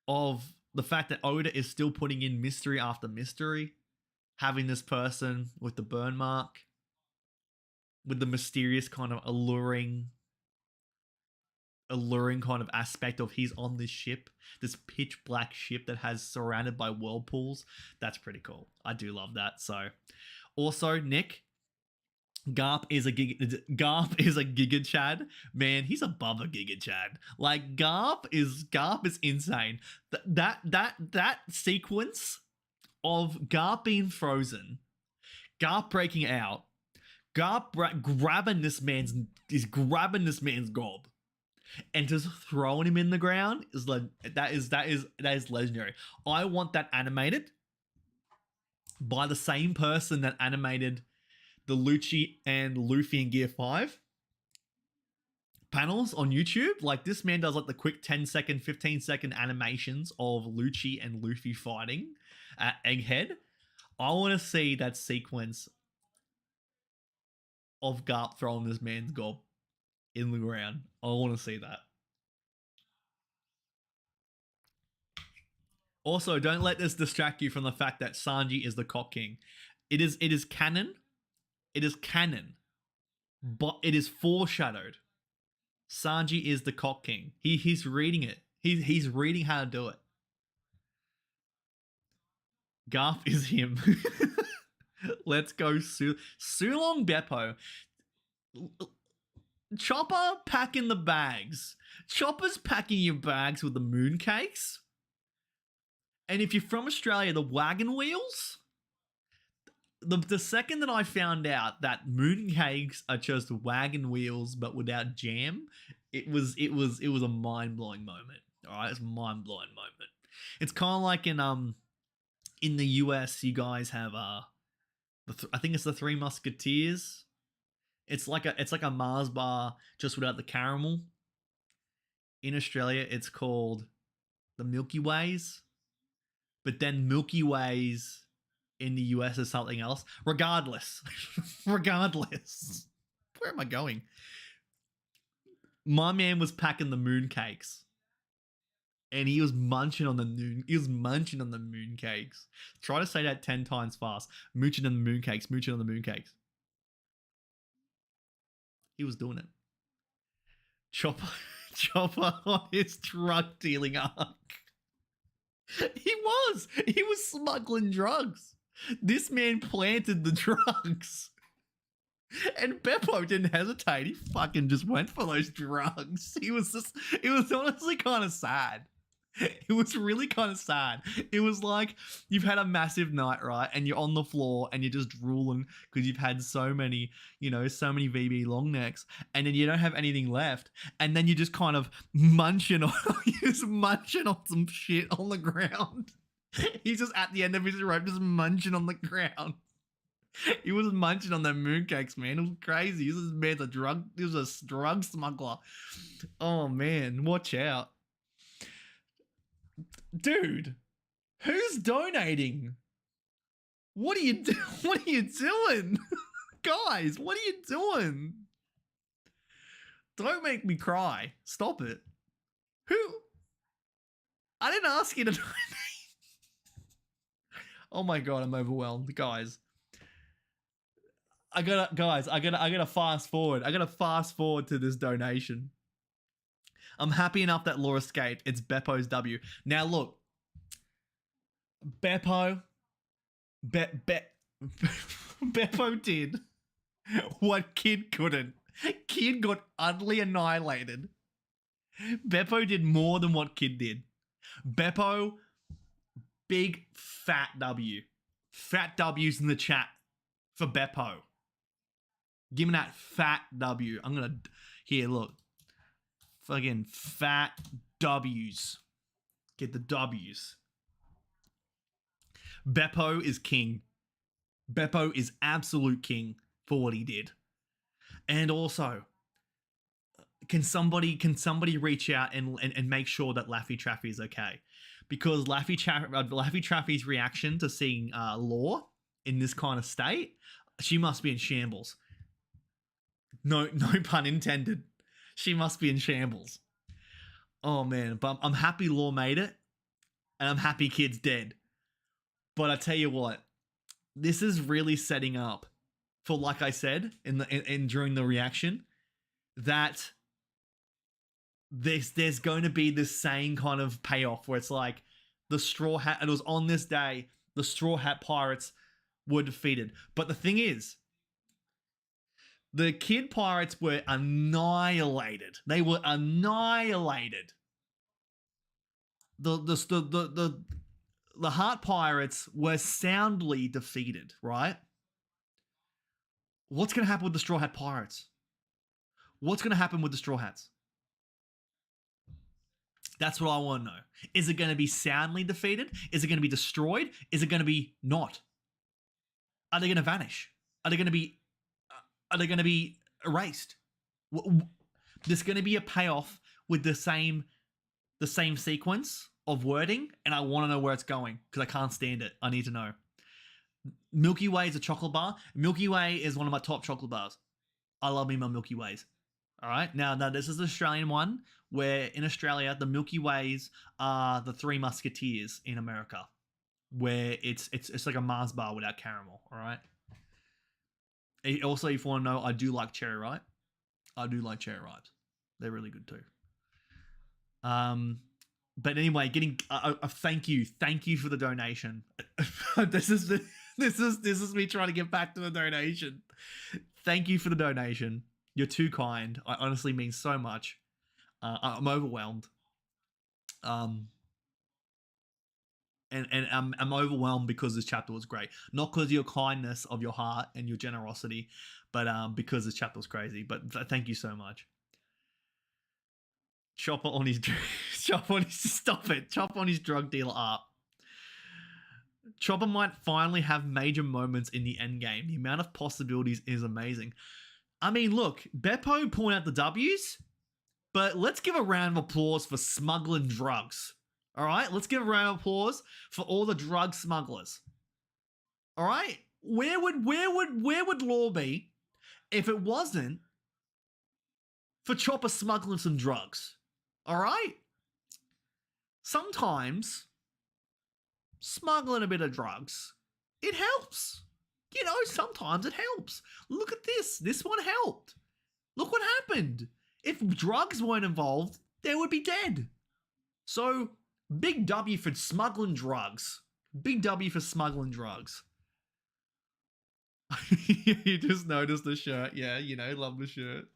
of the fact that Oda is still putting in mystery after mystery, having this person with the burn mark, with the mysterious kind of alluring kind of aspect of he's on this ship, this pitch black ship that has surrounded by whirlpools. That's pretty cool. I do love that. So, also Nick, Garp is a Giga Chad. Man, he's above a Giga Chad. Like Garp is insane. That sequence of Garp being frozen, Garp breaking out, Garp grabbing this man's gob, and just throwing him in the ground is like that is legendary. I want that animated by the same person that animated the Lucci and Luffy in Gear 5 panels on YouTube. Like, this man does like the quick 10-second, 15-second animations of Lucci and Luffy fighting at Egghead. I want to see that sequence of Garp throwing this man's gob in the ground. I want to see that. Also, don't let this distract you from the fact that Sanji is the Cock King. It is canon. It is canon, but it is foreshadowed. Sanji is the Cock King. He's reading it. He's reading how to do it. Garp is him. Let's go, Sulong Beppo. Chopper packing the bags. Chopper's packing your bags with the mooncakes. And if you're from Australia, the wagon wheels. The second that I found out that mooncakes are just wagon wheels but without jam, it was a mind-blowing moment. All right, it's a mind-blowing moment. It's kind of like in the US, you guys have I think it's the Three Musketeers. It's like a Mars bar just without the caramel. In Australia, it's called the Milky Ways, but then Milky Ways in the US is something else. Regardless, where am I going? My man was packing the mooncakes, and he was munching on the mooncakes. Try to say that 10 times fast. Mooching on the mooncakes. He was doing it. Chopper on his drug dealing arc. He was smuggling drugs. This man planted the drugs. And Beppo didn't hesitate. He fucking just went for those drugs. It was honestly kind of sad. It was really kind of sad. It was like you've had a massive night, right? And you're on the floor and you're just drooling because you've had so many VB long necks, and then you don't have anything left. And then you're just kind of munching on some shit on the ground. He's just at the end of his rope, just munching on the ground. He was munching on their mooncakes, man. It was crazy. This man's a drug smuggler. Oh man, watch out. Dude, who's donating? What are you doing? Guys, what are you doing? Don't make me cry. Stop it. Who? I didn't ask you to donate. Oh my god, I'm overwhelmed. Guys. I gotta fast forward. I gotta fast forward to this donation. I'm happy enough that Law escaped. It's Beppo's W. Now look, Beppo did what Kid couldn't. Kid got utterly annihilated. Beppo did more than what Kid did. Beppo, big fat W. Fat W's in the chat for Beppo. Give me that fat W. I'm gonna, here, look. Fucking fat W's. Get the W's. Beppo is king. Beppo is absolute king for what he did. And also, can somebody reach out and make sure that Laffy Traffy is okay? Because Laffy Traffy's reaction to seeing Law in this kind of state, She must be in shambles. No pun intended. She must be in shambles. Oh man, but I'm happy Law made it, and I'm happy Kid's dead. But I tell you what, this is really setting up for, like I said in during the reaction, that there's going to be this same kind of payoff where it's like the Straw Hat, and it was on this day the Straw Hat Pirates were defeated. But the thing is, the Kid Pirates were annihilated. They were annihilated. The Heart Pirates were soundly defeated, right? What's going to happen with the Straw Hat Pirates? What's going to happen with the Straw Hats? That's what I want to know. Is it going to be soundly defeated? Is it going to be destroyed? Is it going to be not? Are they going to vanish? Are they going to be erased? There's going to be a payoff with the same sequence of wording, and I want to know where it's going because I can't stand it. I need to know. Milky Way is a chocolate bar. Milky Way is one of my top chocolate bars. I love me my Milky Ways. All right. Now this is the Australian one, where in Australia the Milky Ways are the Three Musketeers in America, where it's like a Mars bar without caramel. All right. Also, if you want to know, I do like cherry ripe. I do like cherry ripes. They're really good too. But anyway, getting a thank you for the donation. This is me trying to get back to the donation. Thank you for the donation. You're too kind. I honestly mean so much. I'm overwhelmed. And I'm overwhelmed because this chapter was great. Not because of your kindness of your heart and your generosity, but because this chapter was crazy. But thank you so much. Chopper on his stop it. Chopper on his drug dealer art. Chopper might finally have major moments in the end game. The amount of possibilities is amazing. I mean, look, Beppo pulling out the W's, but let's give a round of applause for smuggling drugs. All right, let's give a round of applause for all the drug smugglers. All right, where would Law be if it wasn't for Chopper smuggling some drugs? All right, sometimes smuggling a bit of drugs, it helps. You know, sometimes it helps. Look at this. This one helped. Look what happened. If drugs weren't involved, they would be dead. So, big W for smuggling drugs. Big W for smuggling drugs. You just noticed the shirt. Yeah, you know, love the shirt.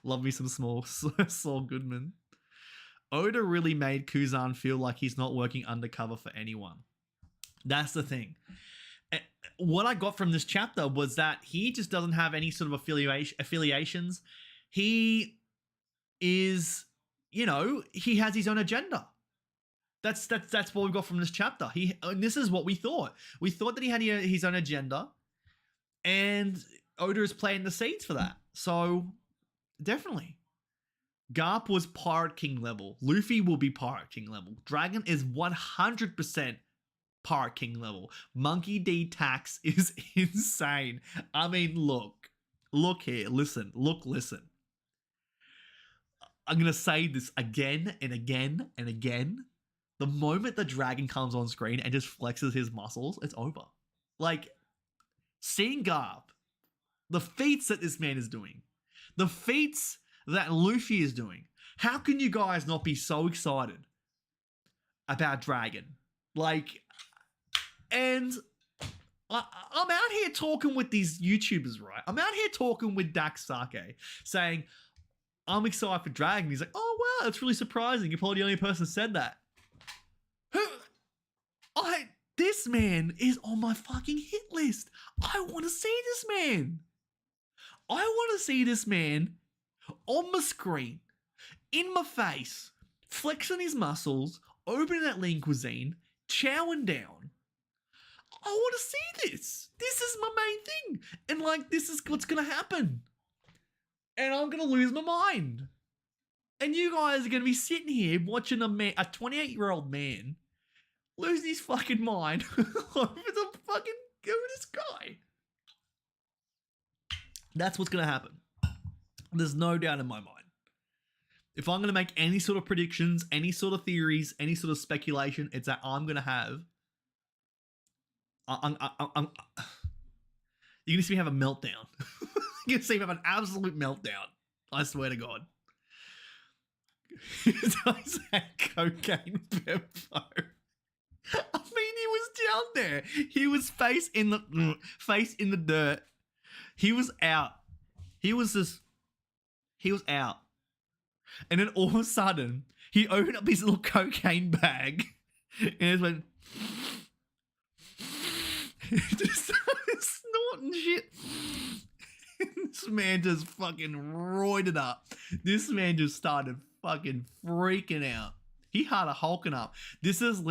Love me some Saul Goodman. Oda really made Kuzan feel like he's not working undercover for anyone. That's the thing. What I got from this chapter was that he just doesn't have any sort of affiliations. He is, you know, he has his own agenda. That's what we got from this chapter. And this is what we thought. We thought that he had his own agenda, and Oda is playing the seeds for that. So definitely. Garp was Pirate King level. Luffy will be Pirate King level. Dragon is 100% Pirate King level. Monkey D. Tax is insane. I mean, look here. Listen. I'm going to say this again and again and again. The moment the dragon comes on screen and just flexes his muscles, it's over. Like, seeing Garp, the feats that this man is doing, the feats that Luffy is doing, how can you guys not be so excited about Dragon? Like, and I'm out here talking with these YouTubers, right? I'm out here talking with Dax Sake, saying, I'm excited for Dragon. He's like, oh, wow, that's really surprising. You're probably the only person who said that. This man is on my fucking hit list. I want to see this man. I want to see this man on my screen, in my face, flexing his muscles, opening that lean cuisine, chowing down. I want to see this. This is my main thing. And like, this is what's going to happen. And I'm going to lose my mind. And you guys are going to be sitting here watching a 28-year-old man lose his fucking mind over this guy. That's what's going to happen. There's no doubt in my mind. If I'm going to make any sort of predictions, any sort of theories, any sort of speculation, it's that I'm going to have... you're going to see me have a meltdown. You're going to see me have an absolute meltdown. I swear to God. Does that cocaine Beppo? I mean, he was down there. He was face in the dirt. He was out. He was out. And then all of a sudden, he opened up his little cocaine bag and just went... just started snorting shit. This man just fucking roided up. This man just started fucking freaking out. He had a hulking up. This is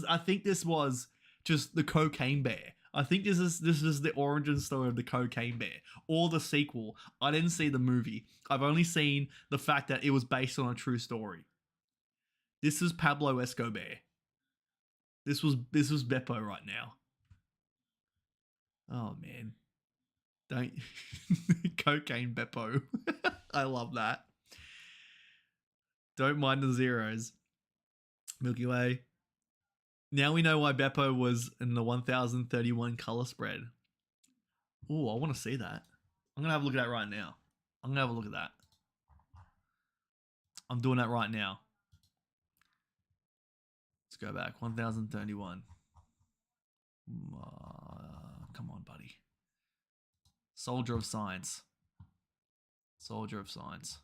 I think this was just the cocaine bear. I think this is the origin story of the cocaine bear or the sequel. I didn't see the movie. I've only seen the fact that it was based on a true story. This is Pablo Escobar. This was Beppo right now. Oh man. Don't cocaine Beppo. I love that. Don't mind the zeros. Milky Way. Now we know why Beppo was in the 1031 color spread. Oh, I want to see that. I'm going to have a look at that right now. I'm going to have a look at that. I'm doing that right now. Let's go back. 1031. Come on, buddy. Soldier of Science. Soldier of Science.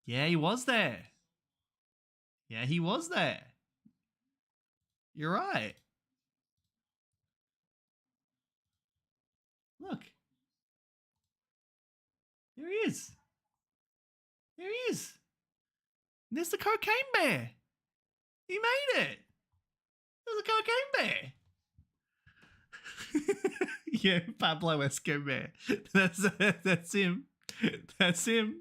Yeah, he was there. Yeah, he was there. You're right. Look. There he is. There he is. There's the cocaine bear. He made it. There's a cocaine bear. Yeah, Pablo Escobar. That's him. That's him.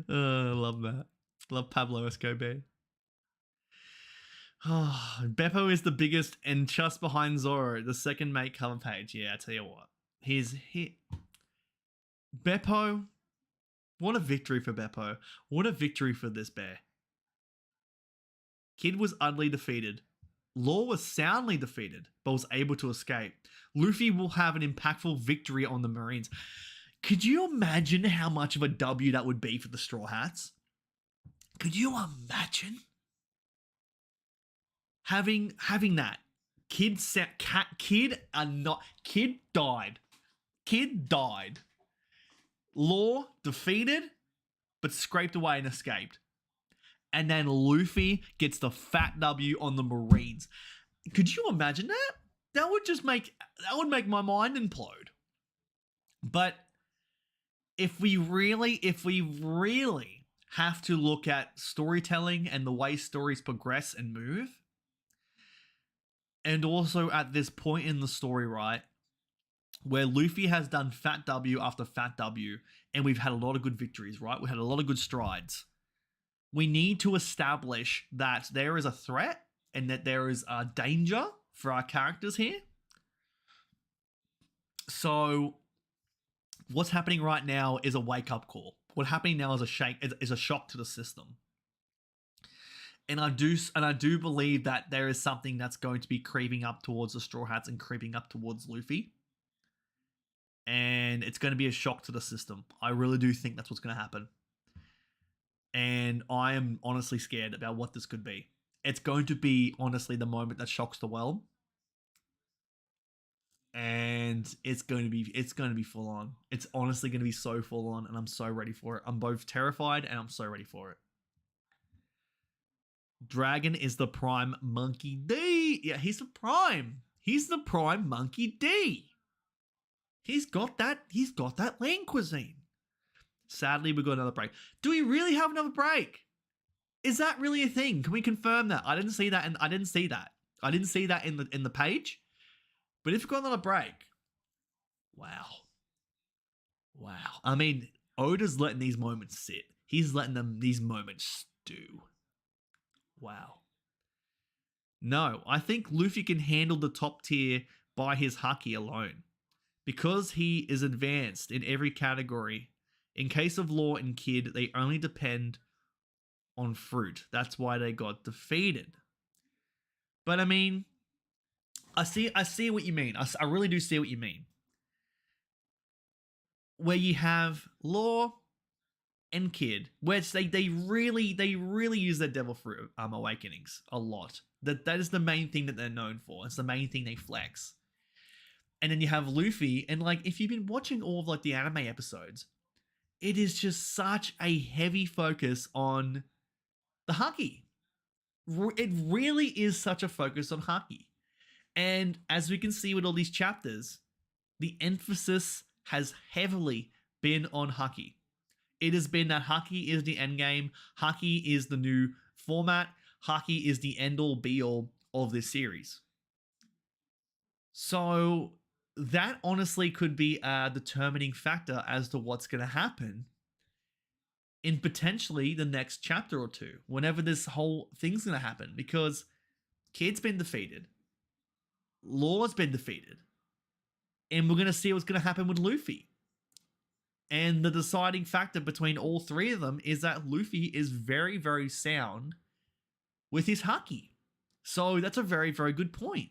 I love that. Love Pablo Escobar. Oh, Beppo is the biggest and just behind Zorro, the second mate cover page. Yeah, I tell you what. Beppo, what a victory for Beppo. What a victory for this bear. Kid was utterly defeated. Law was soundly defeated, but was able to escape. Luffy will have an impactful victory on the Marines. Could you imagine how much of a W that would be for the Straw Hats? Could you imagine having that? Kid died. Kid died. Law defeated, but scraped away and escaped. And then Luffy gets the fat W on the Marines. Could you imagine that? That would make my mind implode. But if we really have to look at storytelling and the way stories progress and move, and also at this point in the story, right, where Luffy has done fat W after fat W, and we've had a lot of good victories, right? We had a lot of good strides. We need to establish that there is a threat and that there is a danger for our characters here. So what's happening right now is a wake-up call. What's happening now is a shock to the system. And I do believe that there is something that's going to be creeping up towards the Straw Hats and creeping up towards Luffy. And it's going to be a shock to the system. I really do think that's what's going to happen. And I am honestly scared about what this could be. It's going to be, honestly, the moment that shocks the world. And it's going to be full on. It's honestly going to be so full on, and I'm so ready for it. I'm both terrified and I'm so ready for it. Dragon is the prime Monkey D. Yeah, he's the prime. He's the prime Monkey D. He's got that Lean Cuisine. Sadly, we got another break. Do we really have another break? Is that really a thing? Can we confirm that? I didn't see that, and I didn't see that. I didn't see that in the page. But if we've got another break, wow. I mean, Oda's letting these moments sit. He's letting these moments stew. Wow. No, I think Luffy can handle the top tier by his haki alone. Because he is advanced in every category, in case of Law and Kid, they only depend on fruit. That's why they got defeated. But I mean, I see what you mean. I really do see what you mean. Where you have Law and Kid, where they really use their Devil Fruit awakenings a lot. That is the main thing that they're known for. It's the main thing they flex. And then you have Luffy, and like if you've been watching all of like the anime episodes, it is just such a heavy focus on the haki. It really is such a focus on haki. And as we can see with all these chapters, the emphasis has heavily been on haki. It has been that haki is the end game, haki is the new format, haki is the end all be all of this series. So that honestly could be a determining factor as to what's going to happen in potentially the next chapter or two, whenever this whole thing's going to happen, because Kid's been defeated, Law's been defeated, and we're going to see what's going to happen with Luffy. And the deciding factor between all three of them is that Luffy is very, very sound with his haki. So that's a very, very good point.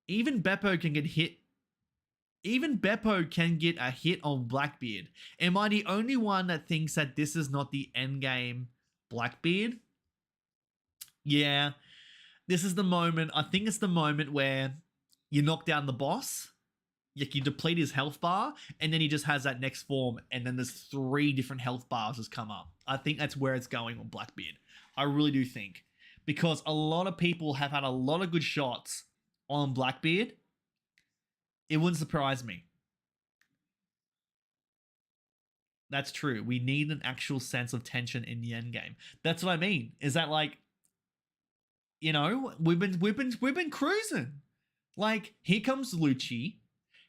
Even Beppo can get hit. Even Beppo can get a hit on Blackbeard. Am I the only one that thinks that this is not the endgame Blackbeard? Yeah. This is the moment. I think it's the moment where you knock down the boss, you deplete his health bar, and then he just has that next form, and then there's 3 different health bars just come up. I think that's where it's going on Blackbeard. I really do think. Because a lot of people have had a lot of good shots on Blackbeard. It wouldn't surprise me. That's true. We need an actual sense of tension in the end game. That's what I mean. Is that like, you know, we've been cruising. Like, here comes Lucci.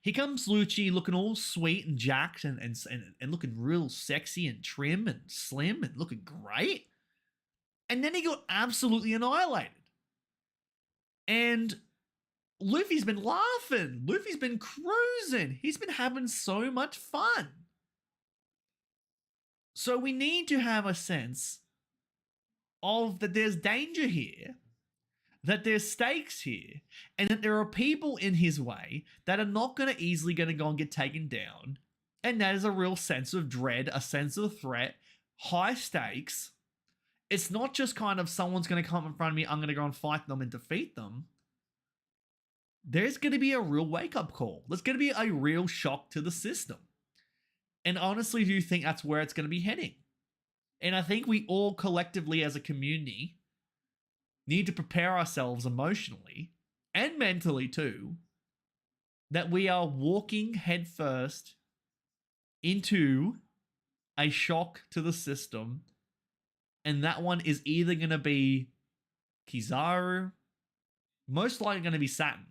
Here comes Lucci looking all sweet and jacked and looking real sexy and trim and slim and looking great. And then he got absolutely annihilated. And Luffy's been laughing. Luffy's been cruising. He's been having so much fun. So we need to have a sense of that there's danger here, that there's stakes here, and that there are people in his way that are not going to easily going to go and get taken down. And that is a real sense of dread, a sense of threat, high stakes. It's not just kind of someone's going to come in front of me, I'm going to go and fight them and defeat them. There's going to be a real wake-up call. There's going to be a real shock to the system. And honestly, do you think that's where it's going to be heading? And I think we all collectively as a community need to prepare ourselves emotionally and mentally too, that we are walking headfirst into a shock to the system. And that one is either going to be Kizaru, most likely going to be Saturn.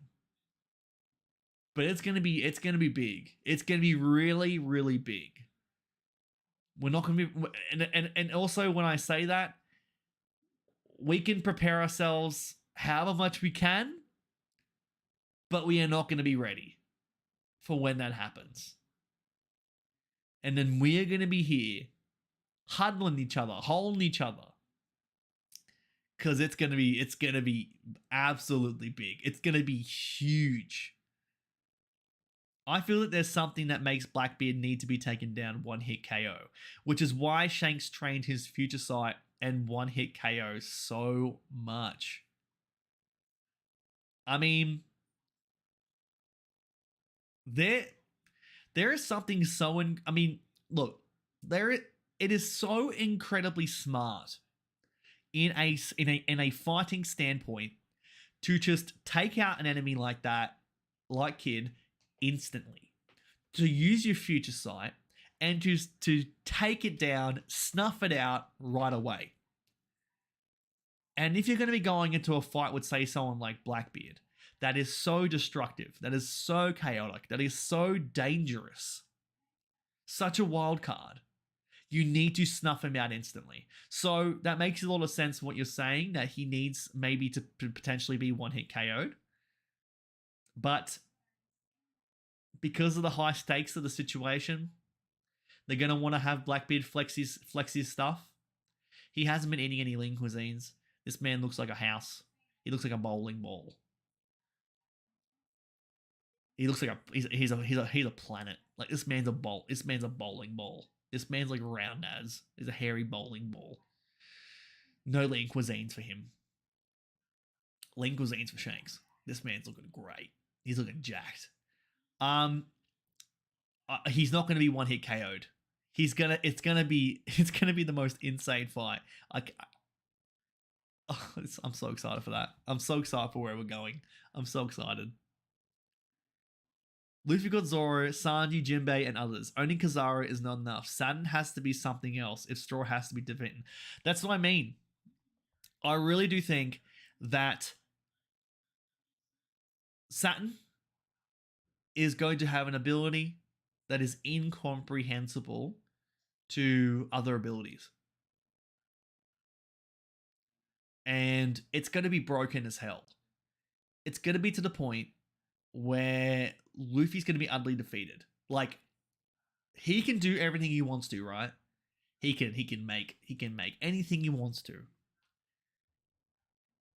But it's going to be big. It's going to be really, really big. We're not going to be, and also when I say that, we can prepare ourselves however much we can, but we are not going to be ready for when that happens. And then we are going to be here huddling each other, holding each other. Because it's going to be absolutely big. It's going to be huge. I feel that there's something that makes Blackbeard need to be taken down one hit KO, which is why Shanks trained his future sight and one hit KO so much. I mean, there is something so look, it is so incredibly smart in a fighting standpoint to just take out an enemy like that, like Kid, instantly, to use your future sight and just to take it down, snuff it out right away. And if you're going to be going into a fight with, say, someone like Blackbeard, that is so destructive, that is so chaotic, that is so dangerous, such a wild card, you need to snuff him out instantly. So that makes a lot of sense what you're saying, that he needs maybe to potentially be one hit KO'd. But because of the high stakes of the situation, they're going to want to have Blackbeard flex his stuff. He hasn't been eating any lean cuisines. This man looks like a house. He looks like a bowling ball. He looks like he's a planet. Like this man's a bowling ball. This man's like round as. He's a hairy bowling ball. No lean cuisines for him. Lean cuisines for Shanks. This man's looking great. He's looking jacked. He's not going to be one hit KO'd. It's gonna be the most insane fight. I'm so excited for that. I'm so excited for where we're going. I'm so excited. Luffy got Zoro, Sanji, Jinbei, and others. Owning Kizaru is not enough. Saturn has to be something else if Straw has to be defeated. That's what I mean. I really do think that Saturn is going to have an ability that is incomprehensible to other abilities. And it's going to be broken as hell. It's going to be to the point where Luffy's going to be utterly defeated. Like, he can do everything he wants to, right? He can make anything he wants to.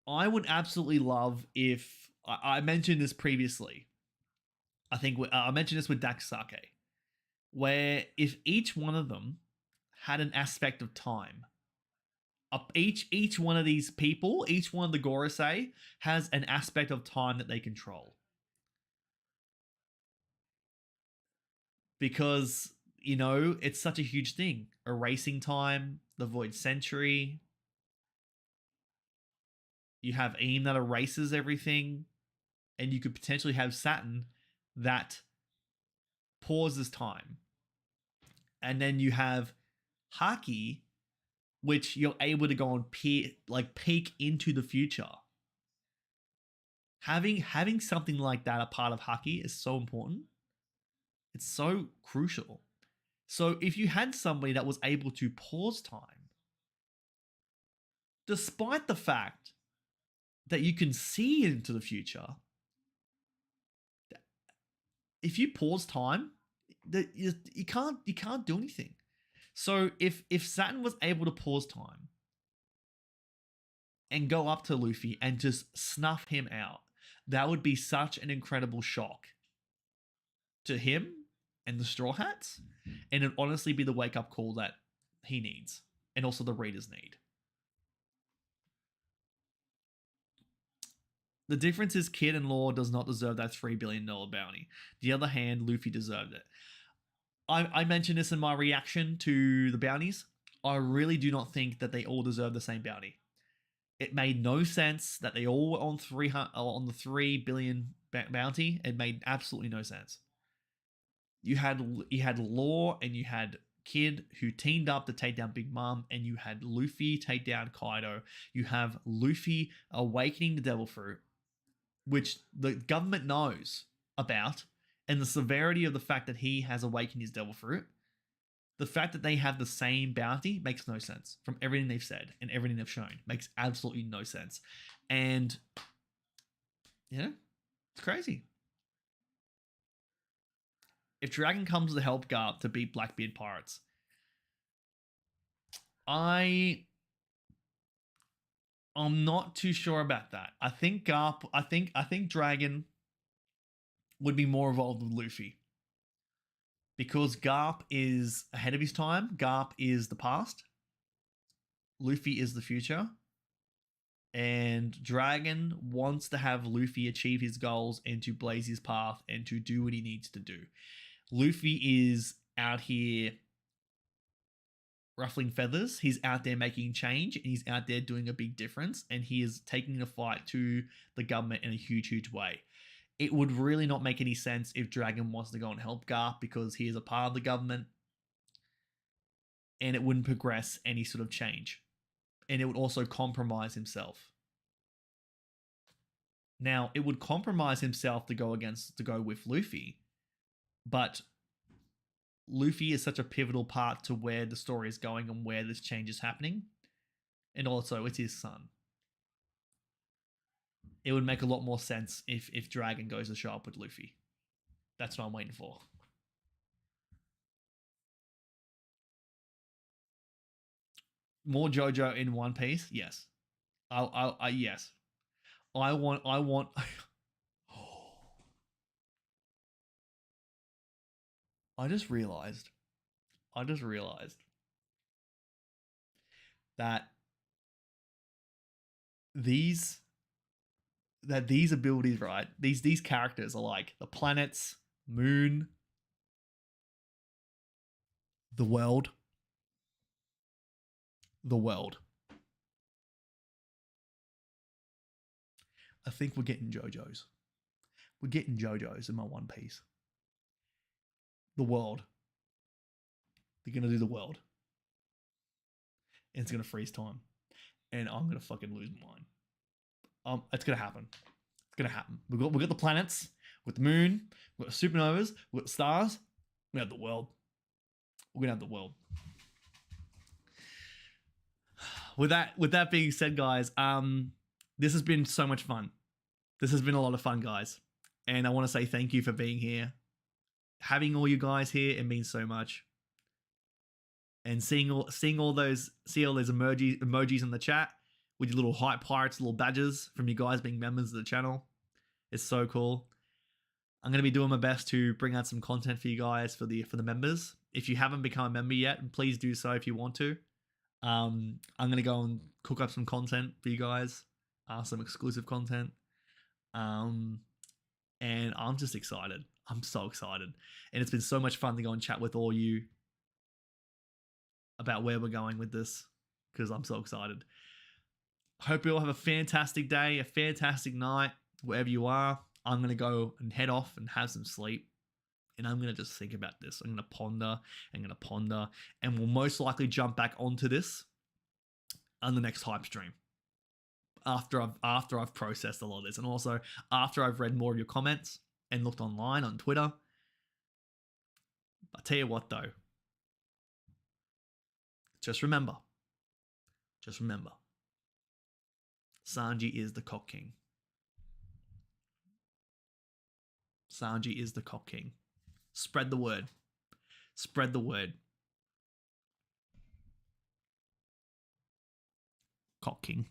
I would absolutely love if I mentioned this previously. I think I mentioned this with Daksake, where if each one of them had an aspect of time, each one of these people, each one of the Gorosei has an aspect of time that they control. Because, you know, it's such a huge thing. Erasing time, the Void Century. You have Aim that erases everything. And you could potentially have Saturn that pauses time. And then you have Haki, which you're able to go and peek into the future. Having something like that a part of Haki is so important. It's so crucial. So if you had somebody that was able to pause time, despite the fact that you can see into the future, if you pause time, you can't do anything. So if Saturn was able to pause time and go up to Luffy and just snuff him out, that would be such an incredible shock to him and the Straw Hats, and it'd honestly be the wake-up call that he needs, and also the readers need. The difference is Kid and Law does not deserve that $3 billion bounty. The other hand, Luffy deserved it. I mentioned this in my reaction to the bounties. I really do not think that they all deserve the same bounty. It made no sense that they all were on the $3 billion bounty. It made absolutely no sense. You had Law and you had Kid who teamed up to take down Big Mom, and you had Luffy take down Kaido. You have Luffy awakening the Devil Fruit, which the government knows about, and the severity of the fact that he has awakened his Devil Fruit. The fact that they have the same bounty makes no sense from everything they've said and everything they've shown. Makes absolutely no sense. And, yeah, it's crazy. If Dragon comes to help Garp to beat Blackbeard pirates, I'm not too sure about that. I think Garp, I think Dragon would be more involved with Luffy. Because Garp is ahead of his time. Garp is the past. Luffy is the future. And Dragon wants to have Luffy achieve his goals and to blaze his path and to do what he needs to do. Luffy is out here ruffling feathers. He's out there making change, and he's out there doing a big difference, and he is taking the fight to the government in a huge, huge way. It would really not make any sense if Dragon wants to go and help Garp because he is a part of the government, and it wouldn't progress any sort of change. And it would also compromise himself. Now, it would compromise himself to go with Luffy, but Luffy is such a pivotal part to where the story is going and where this change is happening. And also, it's his son. It would make a lot more sense if Dragon goes to show up with Luffy. That's what I'm waiting for. More JoJo in One Piece? Yes. Yes. I want I just realized that these abilities, right? These characters are like the planets, moon, the world. I think we're getting JoJo's. We're getting JoJo's in my One Piece. The world. They're gonna do the world. And it's gonna freeze time. And I'm gonna fucking lose my mind. It's gonna happen. It's gonna happen. We got the planets, with the moon, we got the supernovas, we got the stars, we have the world. We're gonna have the world. With that being said, guys, this has been so much fun. This has been a lot of fun, guys. And I want to say thank you for being here. Having all you guys here, it means so much. And seeing all those emojis in the chat with your little hype pirates, little badges from you guys being members of the channel. It's so cool. I'm going to be doing my best to bring out some content for you guys for the members. If you haven't become a member yet, please do so if you want to. I'm going to go and cook up some content for you guys, some exclusive content. And I'm just excited. I'm so excited. And it's been so much fun to go and chat with all you about where we're going with this, because I'm so excited. Hope you all have a fantastic day, a fantastic night, wherever you are. I'm going to go and head off and have some sleep. And I'm going to just think about this. I'm going to ponder, and we'll most likely jump back onto this on the next hype stream after I've processed a lot of this, and also after I've read more of your comments and looked online on Twitter. I tell you what, though, just remember, Sanji is the Cock King. Sanji is the Cock King. Spread the word. Spread the word. Cock King.